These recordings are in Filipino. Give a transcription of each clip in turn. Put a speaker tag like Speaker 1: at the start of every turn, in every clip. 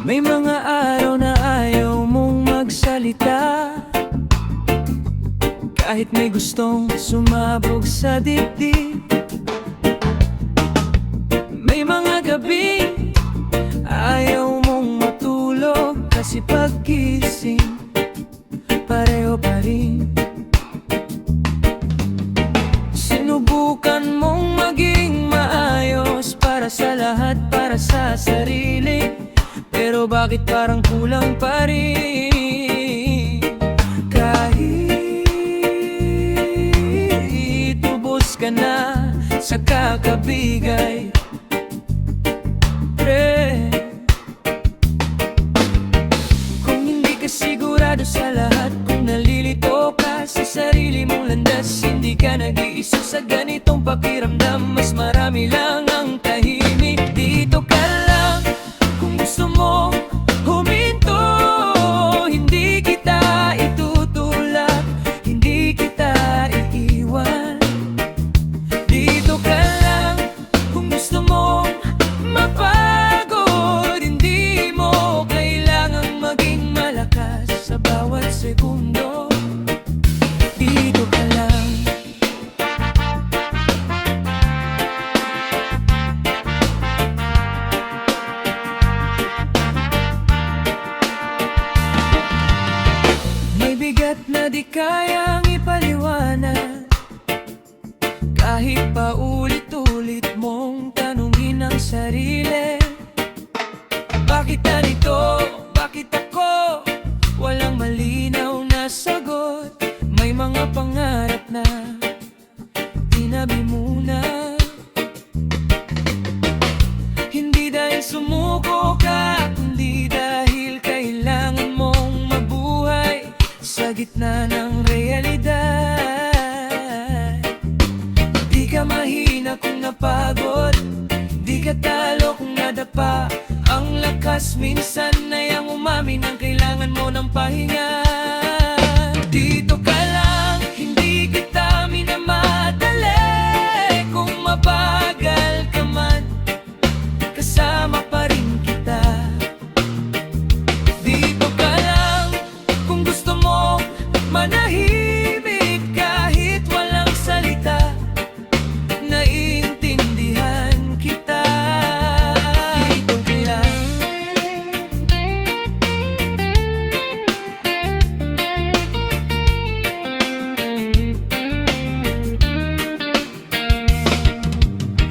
Speaker 1: May mga araw na ayaw mong magsalita, kahit may gustong sumabog sa dibdib. May mga gabi ayaw mong matulog, kasi paggising pareho pa rin. Sinubukan mong maging maayos para sa lahat, para sa sarili, pero bakit parang kulang pa rin? Kahit ubos ka na sa kakabigay, kung hindi ka sigurado sa lahat, kung nalilito ka sa sarili mong landas, hindi ka nag-iisa sa ganitong pakiramdam. Mas marami lang ang tahimik. Dito ka lang kung gusto mo huminto. Hindi kita itutulak, hindi kita iiwan. Dito ka lang kung gusto mo mapagod. Hindi mo kailangang maging malakas sa bawat segundo. Dito ka lang. May bigat na di kayang ipaliwanag, kahit pa ulit-ulit mong tanungin ang sarili. Bakit narito? Bakit ako? Walang malinaw na sagot. May mga pangarap na tinabi muna, hindi dahil sumuko ka, kundi dahil kailangan mong mabuhay sa gitna ng realidad. Di ka mahina kung napagod, di ka talo kung nadapa. Ang lakas minsan ay ang umamin ng kailangan mo ng pahinga. Dito ka lang, hindi kita minamadali. Kung mabagal ka man, kasama pa rin kita. Dito ka lang kung gusto mo manahimik, kahit walang salita, naiintindihan kita. Dito ka lang.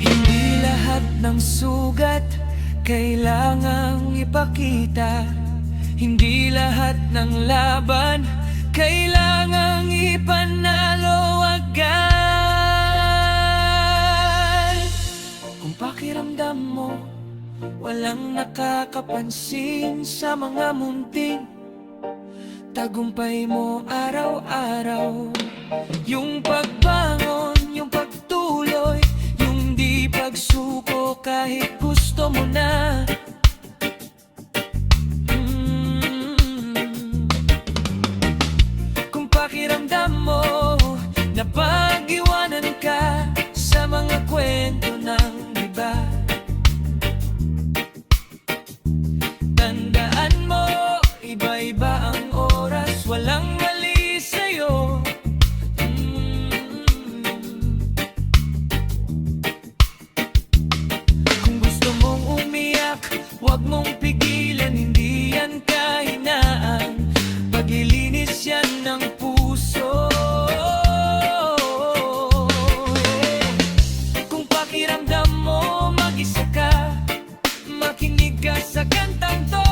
Speaker 1: Hindi lahat ng sugat kailangang ipakita, hindi lahat ng laban kailangang ipanalo agad. Kung pakiramdam mo walang nakakapansin sa mga munting tagumpay mo araw-araw, yung pagbangon, yung pagtuloy, yung di pagsuko kahit gusto mo na. Kung pakiramdam mo na pag-iwanan ka sa mga kwento ng iba, tandaan mo, iba-iba ang oras, walang mali sa'yo. Kung gusto mong umiyak, huwag mong pigilan, hindi yan kahinaan. Paglilinis yan ng puso. Kung pakiramdam mo mag-isa ka, makinig ka sa kantang to.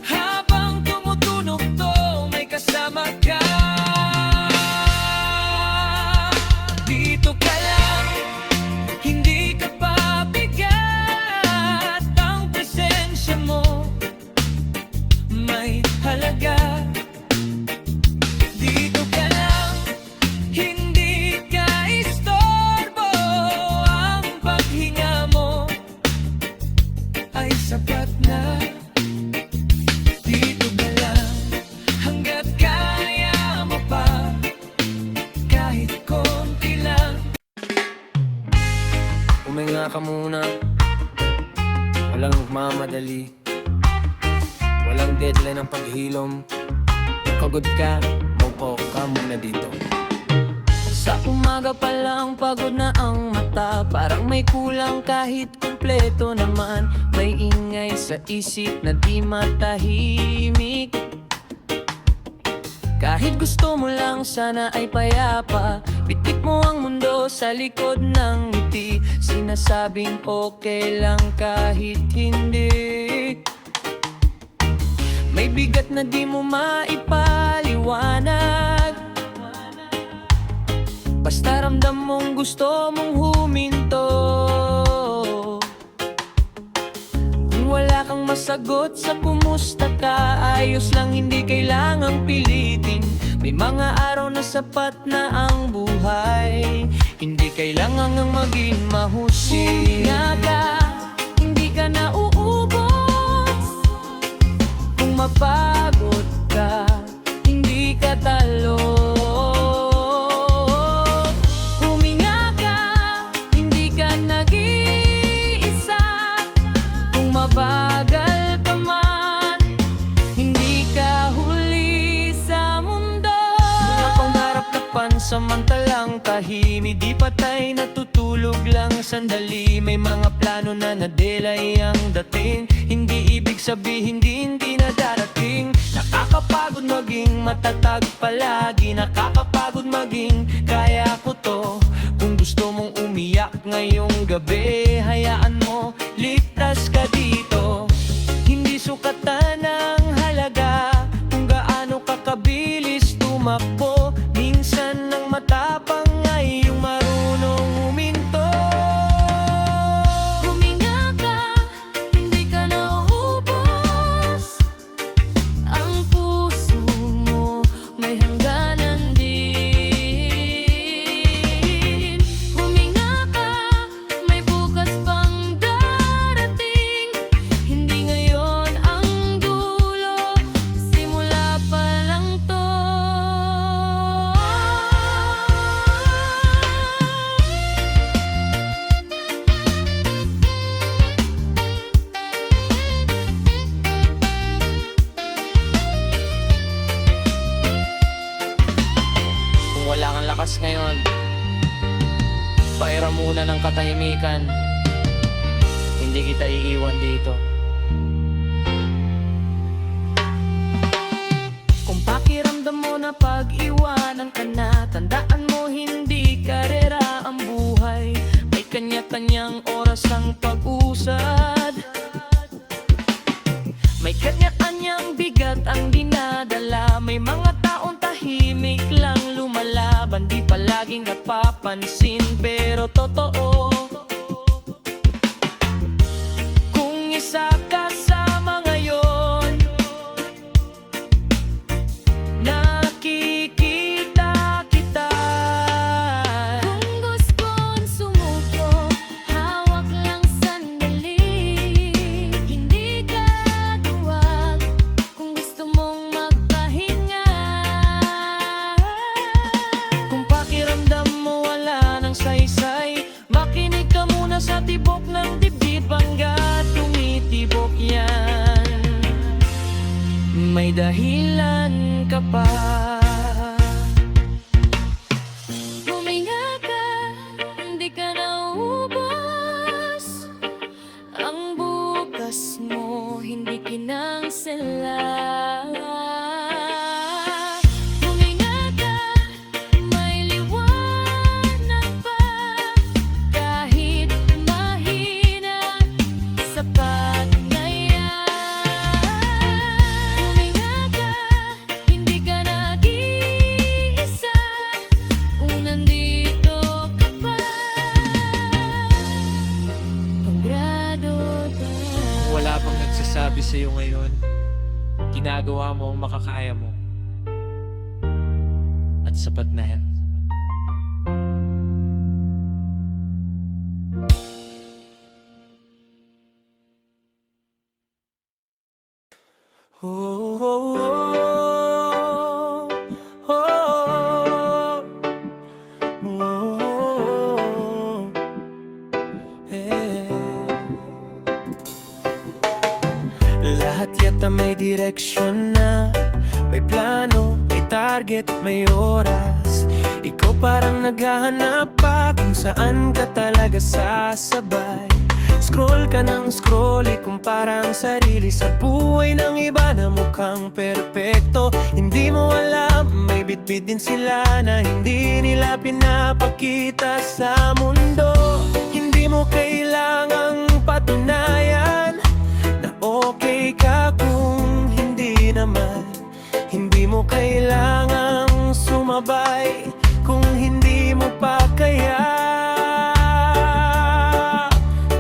Speaker 1: Habang tumutunog to, may kasama ka. Dito ka lang, hindi ka pabigat. Ang presensya mo may halaga. Dito ka lang, hindi ka istorbo. Ang paghinga mo ay sapat na. Dito ka lang, hanggat kaya mo pa, kahit konti lang. Uminga ka muna, walang magmamadali. walang deadline ang paghilom. Pagod ka, maupo ka muna dito. Sa umaga pa lang pagod na ang mata, parang may kulang kahit kumpleto naman. May ingay sa isip na di matahimik. Kahit gusto mo lang sana ay payapa, bitik mo ang mundo sa likod ng ngiti. Sinasabing okay lang kahit hindi. May bigat na di mo maipaliwanag, basta ramdam mong gusto mong huminto. Kung wala kang masagot sa kumusta ka, ayos lang, hindi kailangang pilitin. May mga araw na sapat na ang buhay, hindi kailangan ngang maging mahusay. Huminga ka, hindi ka na uubos. Kung mapagod ka, hindi ka talo. Huminga ka, hindi ka nag-iisa. Kung mabagal ka man, hindi ka huli sa mundo. Mga pangarap na pansamantalang tahimik, di patay, natutulog lang sandali. May mga plano na nadelay ang dating, hindi ibig sabihin hindi na darating. Nakakapagod maging matatag palagi, nakakapagod maging kaya ko to. Kung gusto mong umiyak ngayong gabi, hayaan mo, ligtas ka dito. Hindi sukatan ng halaga kung gaano ka kabilis tumakbo. Minsan ng matapang ay yung marunong huminto. Huminga ka, hindi ka nauubos. Ang puso mo may hangganan din. Huminga ka, may bukas pang darating. Hindi ngayon ang dulo, simula pa lang to. Kung wala kang lakas ngayon, paira muna ng katahimikan. Hindi kita iiwan dito. Kung pakiramdam mo na pag-iwanan ka na, tandaan mo hindi karera ang buhay. May kanya-kanyang oras ang pag-usad. May kanya-kanyang bigat ang dinadala. May mga taong tahimik lang lumalaban, di palaging napapansin, pero totoo. Kung isa ka sa mga yon, nakikita kita. Kung gustong sumuko, hawak lang sandali. Hindi ka duwag kung gusto mong magpahinga. Kung pakiramdam mo wala ng saysay, makinig ka muna sa tibok ng dibdib. Hanggat tumitibok yan, may dahilan ka pa. Huminga ka, hindi ka nauubos. Ang bukas mo hindi kinansela. Huminga ka, may liwanag pa. Kahit mahina, sapat na yan. Huminga ka, hindi ka nag-iisa. Kung nandito ka pa, paggrado ka.
Speaker 2: Wala pang nagsasabi sa'yo ngayon, ginagawa mo ang makakaya mo, at sapat na yan.
Speaker 1: Oh, oh, oh, oh, oh, eh. Lahat yata may direksyon na, may plano, may target, may oras. Ikaw parang naghahanap pa kung saan ka talaga sasabay. Scroll ka ng scroll, ikumpara ang sarili sa buhay ng iba na mukhang perpekto. Hindi mo alam, may bitbit din sila na hindi nila pinapakita sa mundo. Hindi mo kailangang patunayan na okay ka kung hindi naman. Hindi mo kailangang sumabay kung hindi mo pa kaya.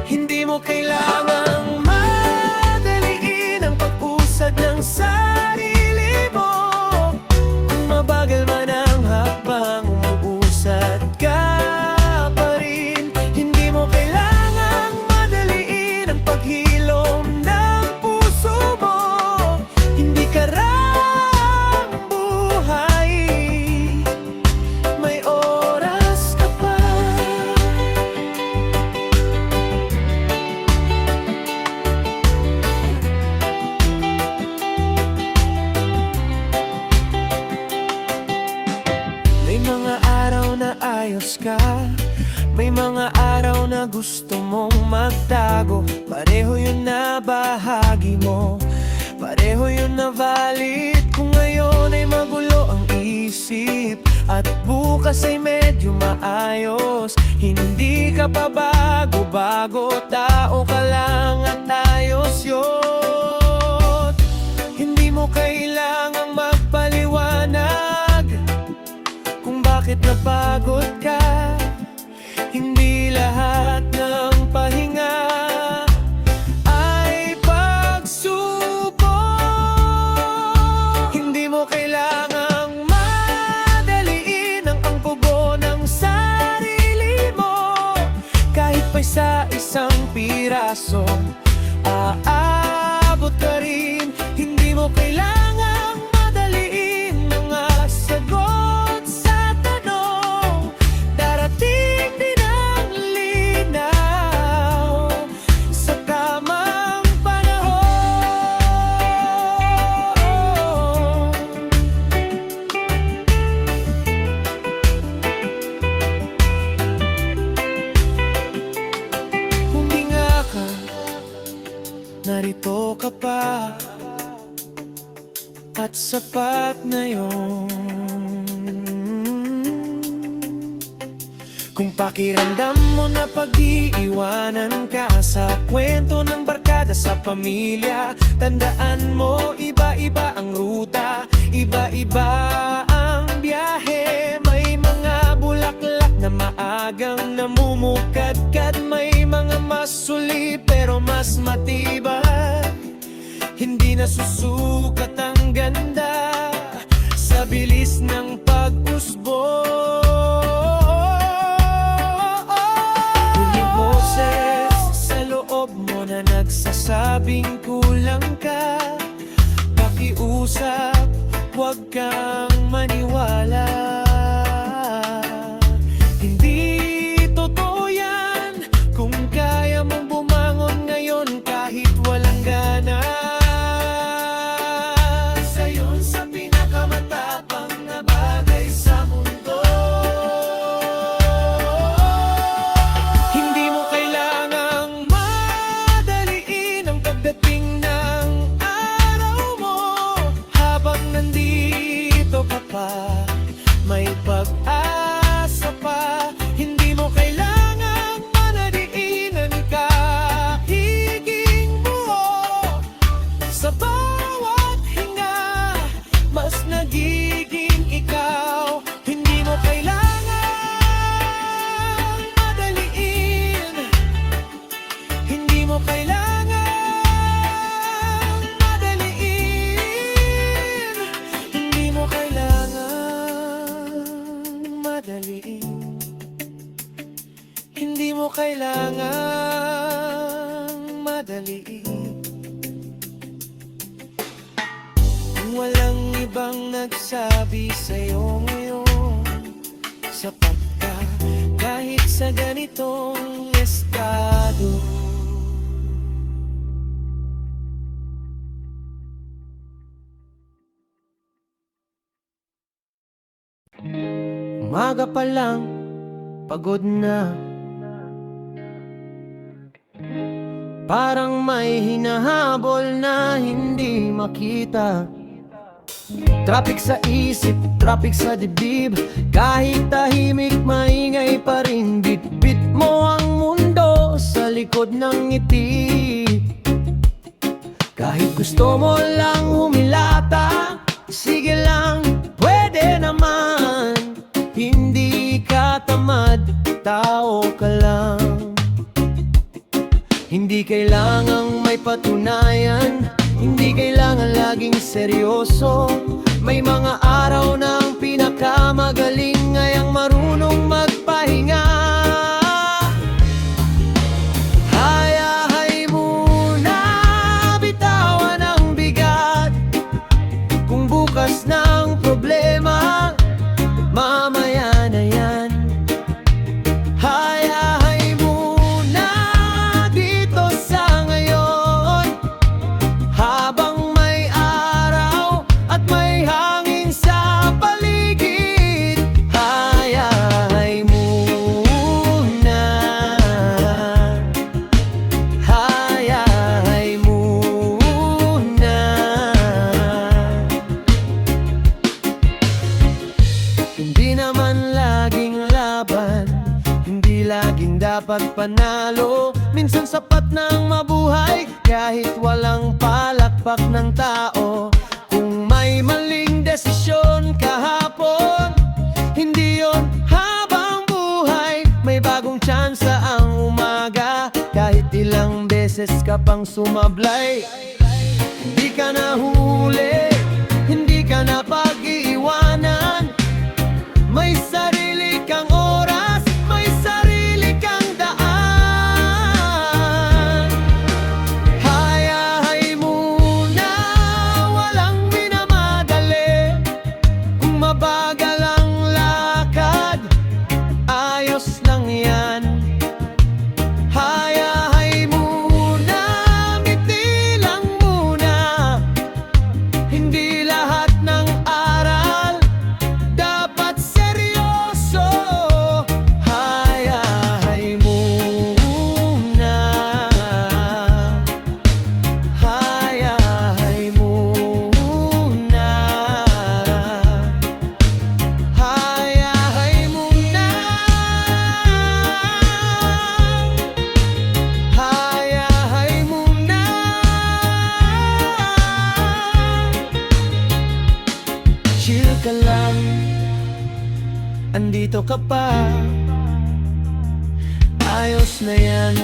Speaker 1: Hindi mo kailangang madaliin ang pag-usad ng sarili mo. Kung mabagal man ang hakbang, umuusad ka pa rin. Hindi mo kailangang madaliin ang paghilom ng puso mo. Hindi karang buhay, may oras ka pa. May mga araw na ayos ka, may mga araw na gusto mong magtago. Pareho yun na bahagi mo, pareho yun na valid. Kung ngayon ay magulo ang isip at bukas ay medyo maayos, hindi ka pa bago-bago, tao ka lang at ayos yun. Hindi mo kailangang magpaliwanag kung bakit napagod ka. Hindi lahat ng pahinga ay pagsubok. Hindi mo kailangang madaliin ang pangkubo ng sarili mo. Kahit pa isa-isang piraso, aabot ka rin. Hindi mo kailangang madaliin mga sagot sa tanong. Darating din ang linaw sa tamang panahon. Huminga ka, narito ka pa, at sapat na yun. Kung pakiramdam mo na pag-iiwanan ka sa kwento ng barkada sa pamilya, tandaan mo, iba-iba ang ruta, iba-iba ang biyahe. May mga bulaklak na maagang namumukadkad, may mga masuli pero mas matibay. Hindi na susukat ang ganda sa bilis ng pag-usbong. Huling boses sa loob mo na nagsasabing kulang ka, pakiusap, huwag kang maniwala. Hindi totoo yan kung kaya mong bumangon ngayon kahit walang gana. May pag-asa pa, hindi mo kailangang manadiin ang kahiging buo. Sa bawat hinga, mas nagiging ikaw. Hindi mo kailangang madaliin, hindi mo kailangang madaliin, hindi mo madaliin, hindi mo kailangang madaliin. Kung walang ibang nagsabi sa'yo ngayon, sapat ka kahit sa ganitong estado. Umaga pa lang, pagod na. Parang may hinahabol na hindi makita. Traffic sa isip, traffic sa dibdib. Kahit tahimik, maingay pa rin. Bit-bit mo ang mundo sa likod ng ngiti. Kahit gusto mo lang humilata, sige lang, pwede naman. Hindi ka tamad, tao ka lang. Hindi kailangang may patunayan, hindi kailangan laging seryoso. May mga araw na ang pinakamagaling ay ang marunong magpahinga. Hayahay muna, bitawan ang bigat. Kung bukas na ang problema, mamaya na yan. Hayahay muna dito sa ngayon, habang may araw at may hangin sa paligid. Hayahay muna, hayahay muna. Hindi naman laging laban, hindi laging dapat panalo. Minsan sapat nang mabuhay kahit walang palakpak ng tao. Kung may maling desisyon kahapon, hindi yon habang buhay. May bagong tsansa ang umaga, kahit ilang beses ka pang sumablay. Hindi ka nahuli, hindi ka na pag-iiwanan. May sarili kang oras, may sarili kang daan. Hayahay muna, walang minamadali. Kung mabagal ang lakad, ayos lang yan. Hayahay muna, ngiti lang muna. Hindi lahat ng aral dapat seryoso. Hayahay muna, hayahay muna, hayahay muna, hayahay muna. Chill ka lang, andito ka pa, ayos na yan.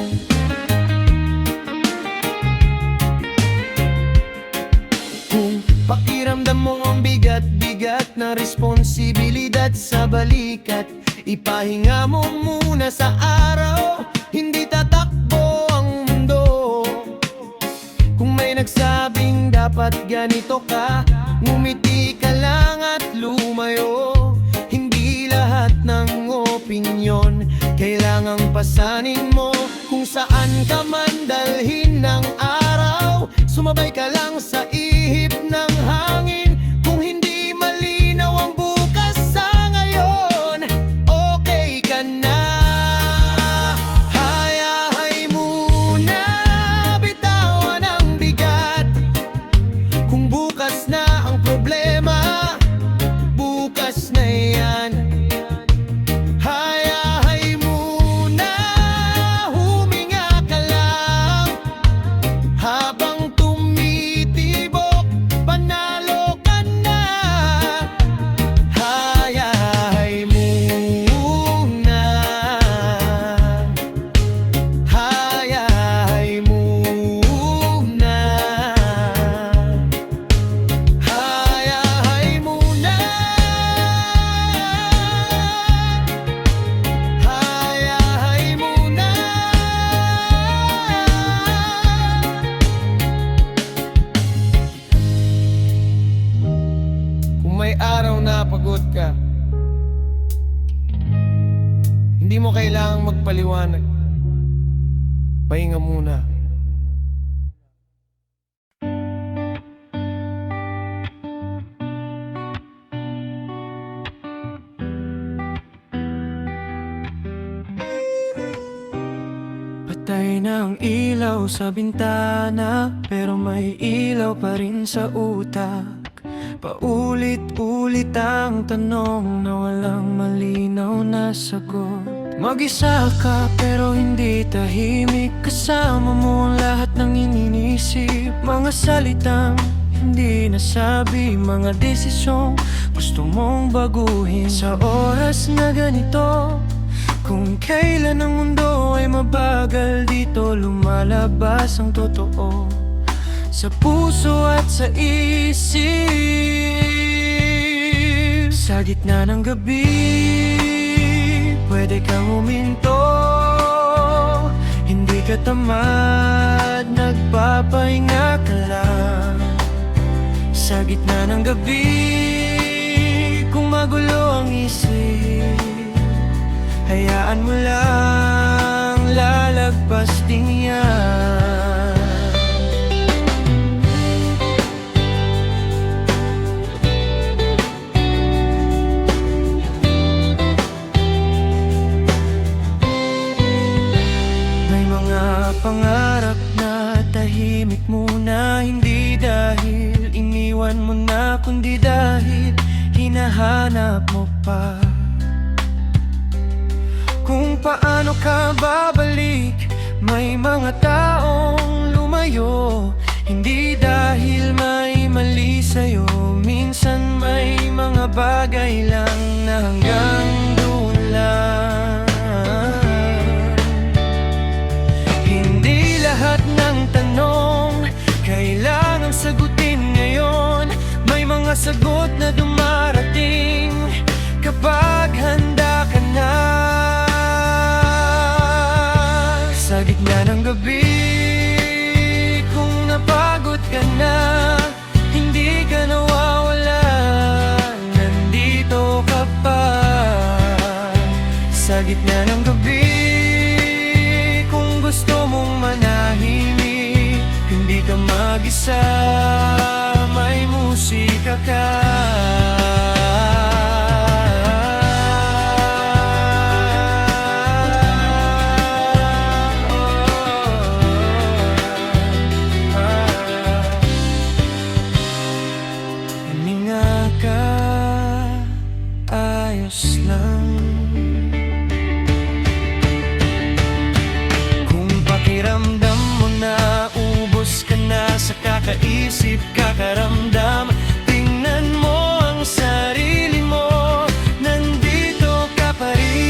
Speaker 1: Kung pakiramdam mo ang bigat-bigat na responsibilidad sa balikat, ipahinga mo muna sa araw, hindi tatakbo ang mundo. Kung may nagsabing dapat ganito ka, ngumiti ka lang at lumayo. Hindi lahat ng opinyon kailangang pasanin mo. Kung saan ka man dalhin ng araw, sumabay ka lang sa ihip ng hangin. Kung hindi malinaw ang bukas sa ngayon, okay ka na. Hayahay muna, bitawan ang bigat. Kung bukas na ang problema, bukas na yan. Hayahay muna, huminga ka lang. Habang tumitibok, panalo ka na. Hayahay muna, hayahay muna, hayahay muna, hayahay muna. Kung may araw na pagod ka, hindi mo kailangang magpaliwanag. Pahinga muna. Patay na ang ilaw sa bintana, pero may ilaw pa rin sa utak. Paulit-ulit ang tanong na walang malinaw na sagot. Mag-isa ka pero hindi tahimik, kasama mo ang lahat ng iniisip. Mga salitang hindi nasabi, mga desisyong gusto mong baguhin. Sa oras na ganito, kung kailan ang mundo ay mabagal, dito lumalabas ang totoo sa puso at sa isip. Sa gitna ng gabi, pwede kang huminto. Hindi ka tamad, nagpapahinga ka lang. Sa gitna ng gabi, kung magulo ang isip, hayaan mo lang, lalagpas din yan. May mga pangarap na tahimik muna, hindi dahil iniwan mo na, kundi dahil hinahanap mo pa. Kung paano ka babalik, may mga taong lumayo, hindi dahil may mali sa'yo. Minsan may mga bagay lang na hanggang doon lang. Hindi lahat ng tanong kailangang sagutin ngayon. May mga sagot na dumarating kapag handa ka na. Sa gitna ng gabi, kung napagod ka na, hindi ka nawawala, nandito ka pa. Sa gitna ng gabi, kung gusto mong manahimik, hindi ka mag-isa, may musika ka. Ayos lang. Kung pakiramdam mo na ubos ka na sa kakaisip, kakaramdam, tingnan mo ang sarili mo, nandito ka pa rin.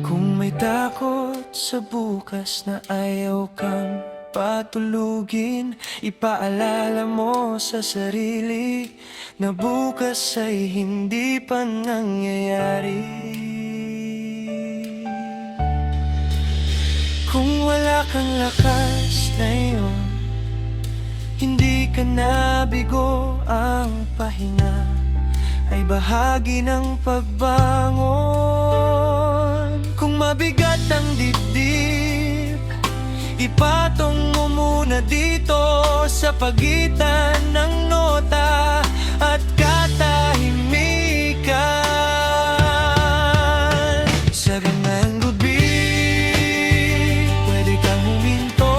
Speaker 1: Kung may takot sa bukas na ayaw kang patulugin, ipaalala mo sa sarili na bukas ay hindi pa nangyayari. Kung wala kang lakas ngayon, hindi ka nabigo, ang pahinga ay bahagi ng pagbangon. Kung mabigat ang dibdib, ipatong mo muna dito sa pagitan ng nota at katahimikan. Sa ganang gabi, pwede kang huminto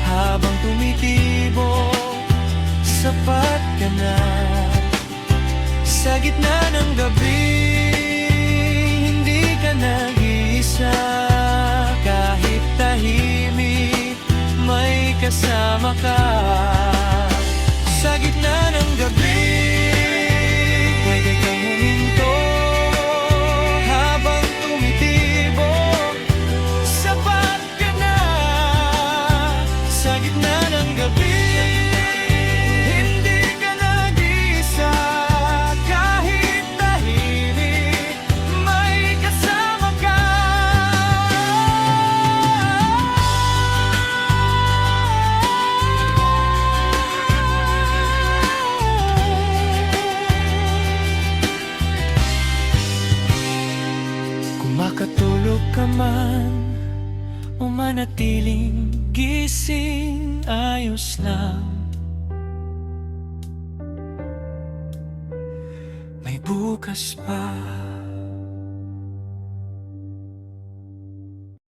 Speaker 1: habang tumitibo, sapat ka na. Sa gitna ng gabi, hindi ka nag-iisa. Kahit tahimik, may kasama ka. Sa gitna ng gabi, pwede kang huminto habang tumitibo, sapat ka na. Sa gitna ng gabi, hindi ka nag-iisa. Kahit tahimik, may kasama ka. Kung makatulog ka man o manatiling gising, ayos lang. May bukas pa.